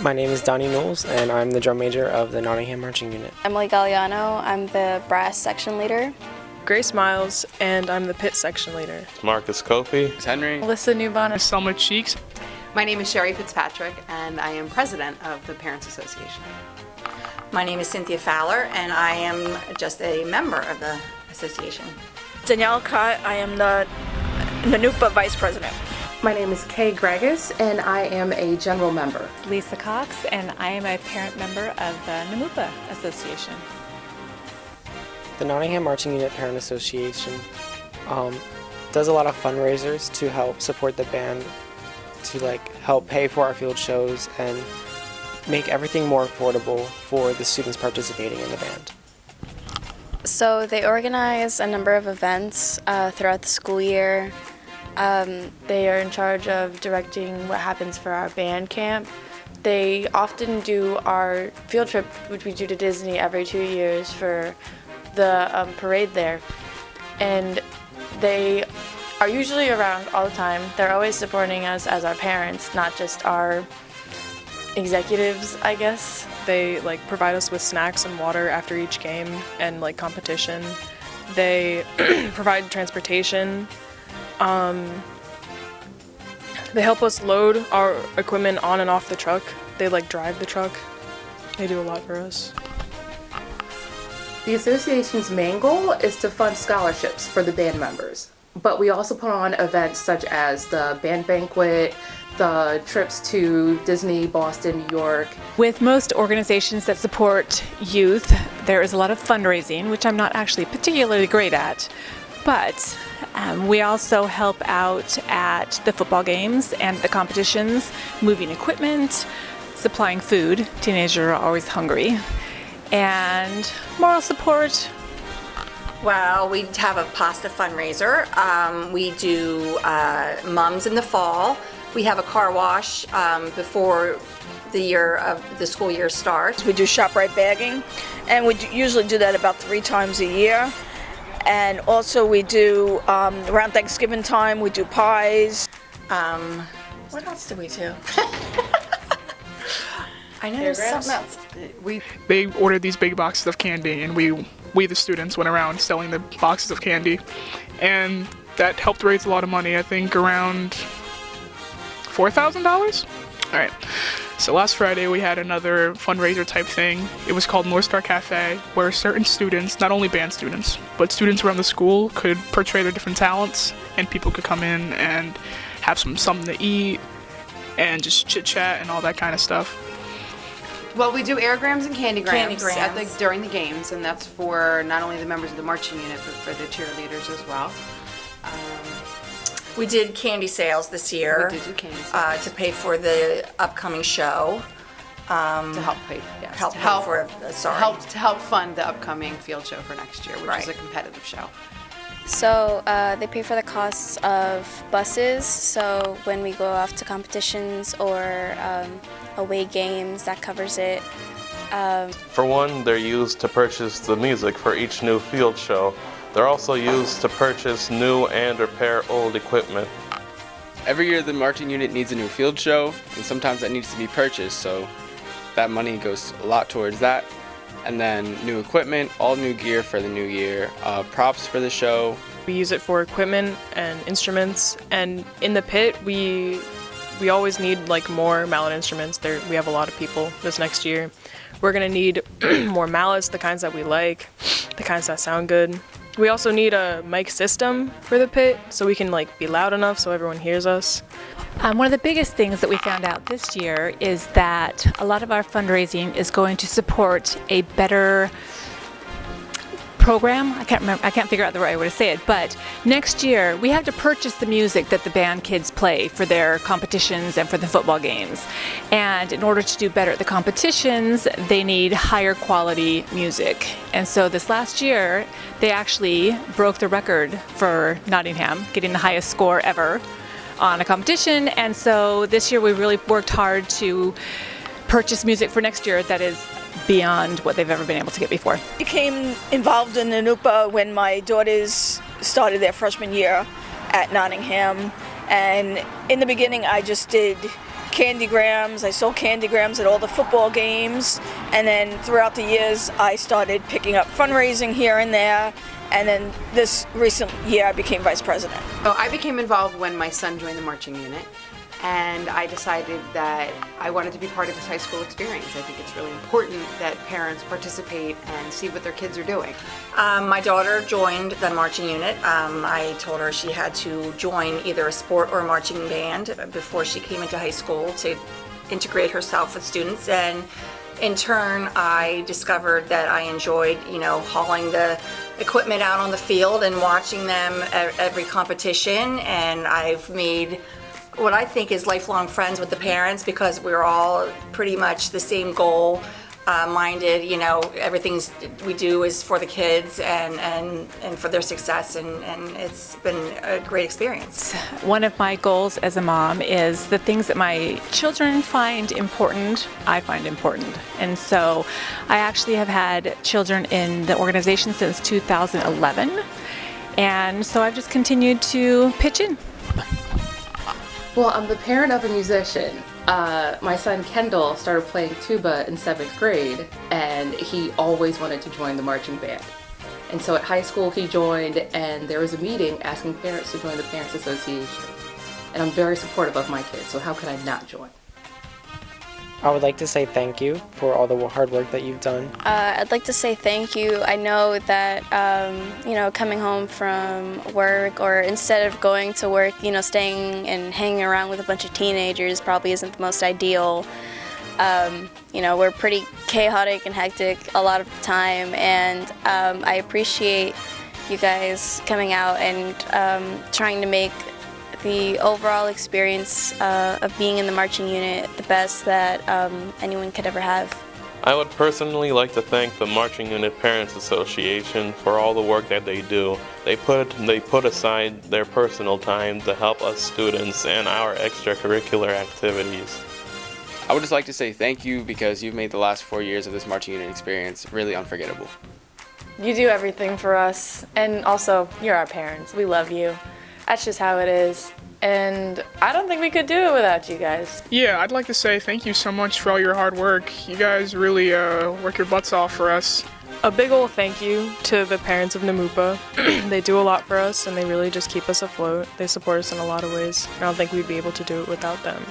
My name is Donnie Knowles, and I'm the drum major of the Nottingham Marching Unit. Emily Galliano, I'm the brass section leader. Grace Miles, and I'm the pit section leader. Marcus Kofi. Henry. Alyssa Newbon. Selma Cheeks. My name is Sherry Fitzpatrick, and I am president of the Parents Association. My name is Cynthia Fowler, and I am just a member of the association. Danielle Cott, I am the NMUPA vice president. My name is Kay Gregus, and I am a general member. Lisa Cox, and I am a parent member of the NMUPA Association. The Nottingham Marching Unit Parent Association does a lot of fundraisers to help support the band, to help pay for our field shows and make everything more affordable for the students participating in the band. So they organize a number of events throughout the school year. They are in charge of directing what happens for our band camp. They often do our field trip, which we do to Disney every 2 years for the parade there. And they are usually around all the time. They're always supporting us as our parents, not just our executives, I guess. They provide us with snacks and water after each game and competition. They provide transportation. They help us load our equipment on and off the truck. They drive the truck. They do a lot for us. The association's main goal is to fund scholarships for the band members, but we also put on events such as the band banquet, the trips to Disney, Boston, New York. With most organizations that support youth, there is a lot of fundraising, which I'm not actually particularly great at, but we also help out at the football games and the competitions, moving equipment, supplying food. Teenagers are always hungry. And moral support. Well, we have a pasta fundraiser. We do mums in the fall. We have a car wash before the school year starts. We do ShopRite bagging, and we usually do that about 3 times a year. And also we do, around Thanksgiving time, we do pies. What else do we do? I know there's something else. They ordered these big boxes of candy, and we the students went around selling the boxes of candy, and that helped raise a lot of money. I think around $4,000. All right. So last Friday we had another fundraiser type thing. It was called North Star Cafe, where certain students, not only band students, but students around the school could portray their different talents, and people could come in and have something to eat and just chit chat and all that kind of stuff. Well, we do airgrams and candygrams during the games, and that's for not only the members of the marching unit, but for the cheerleaders as well. We did candy sales this year. We did do candy sales. To pay for the upcoming show. To help pay, yes. To help fund the upcoming field show for next year, which is a competitive show. So they pay for the costs of buses, so when we go off to competitions or away games, that covers it. For one, they're used to purchase the music for each new field show. They're also used to purchase new and repair old equipment. Every year the marching unit needs a new field show, and sometimes that needs to be purchased, so that money goes a lot towards that. And then new equipment, all new gear for the new year, props for the show. We use it for equipment and instruments, and in the pit we always need more mallet instruments. We have a lot of people this next year. We're gonna need more mallets, the kinds that we like, the kinds that sound good. We also need a mic system for the pit so we can be loud enough so everyone hears us. One of the biggest things that we found out this year is that a lot of our fundraising is going to support a better program. I can't figure out the right way to say it, but next year we have to purchase the music that the band kids play for their competitions and for the football games. And in order to do better at the competitions, they need higher quality music. And so this last year, they actually broke the record for Nottingham, getting the highest score ever on a competition. And so this year we really worked hard to purchase music for next year that is beyond what they've ever been able to get before. I became involved in the NMUPA when my daughters started their freshman year at Nottingham, and in the beginning I just did candygrams. I sold candygrams at all the football games, and then throughout the years I started picking up fundraising here and there, and then this recent year I became vice president. So I became involved when my son joined the marching unit, and I decided that I wanted to be part of this high school experience. I think it's really important that parents participate and see what their kids are doing. My daughter joined the marching unit. I told her she had to join either a sport or a marching band before she came into high school to integrate herself with students, and in turn I discovered that I enjoyed, hauling the equipment out on the field and watching them at every competition, and I've made what I think is lifelong friends with the parents because we're all pretty much the same goal minded. Everything we do is for the kids and for their success, and it's been a great experience. One of my goals as a mom is the things that my children find important, I find important. And so I actually have had children in the organization since 2011, and so I've just continued to pitch in. Well, I'm the parent of a musician. My son Kendall started playing tuba in 7th grade, and he always wanted to join the marching band. And so at high school he joined, and there was a meeting asking parents to join the Parents Association. And I'm very supportive of my kids, so how could I not join? I would like to say thank you for all the hard work that you've done. I'd like to say thank you. I know that, coming home from work, or instead of going to work, staying and hanging around with a bunch of teenagers probably isn't the most ideal. We're pretty chaotic and hectic a lot of the time, and I appreciate you guys coming out and trying to make the overall experience of being in the marching unit the best that anyone could ever have. I would personally like to thank the Marching Unit Parents Association for all the work that they do. They put aside their personal time to help us students and our extracurricular activities. I would just like to say thank you because you've made the last 4 years of this marching unit experience really unforgettable. You do everything for us, and also you're our parents. We love you. That's just how it is, and I don't think we could do it without you guys. Yeah, I'd like to say thank you so much for all your hard work. You guys really work your butts off for us. A big ol' thank you to the parents of NMUPA. They do a lot for us, and they really just keep us afloat. They support us in a lot of ways. I don't think we'd be able to do it without them.